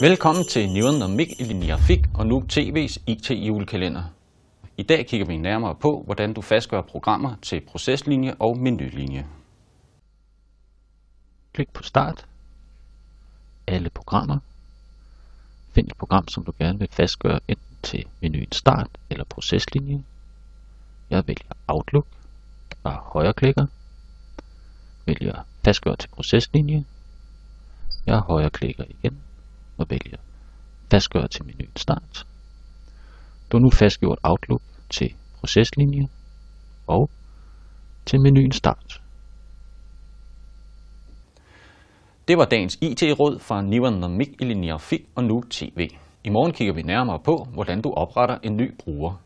Velkommen til Niven og Mik i Linearfik og Nuuk TV's IT-julekalender. I dag kigger vi nærmere på, hvordan du fastgør programmer til proceslinje og menulinje. Klik på Start. Alle programmer. Find et program, som du gerne vil fastgøre enten til menuen Start eller proceslinje. Jeg vælger Outlook og højreklikker. Vælger fastgør til proceslinje. Jeg højreklikker igen og vælger fastgør til menuen Start. Du har nu fastgjort Outlook til proceslinje og til menuen Start. Det var dagens IT-råd fra Niven og Mik i Linearfik og Nuuk TV. I morgen kigger vi nærmere på, hvordan du opretter en ny bruger.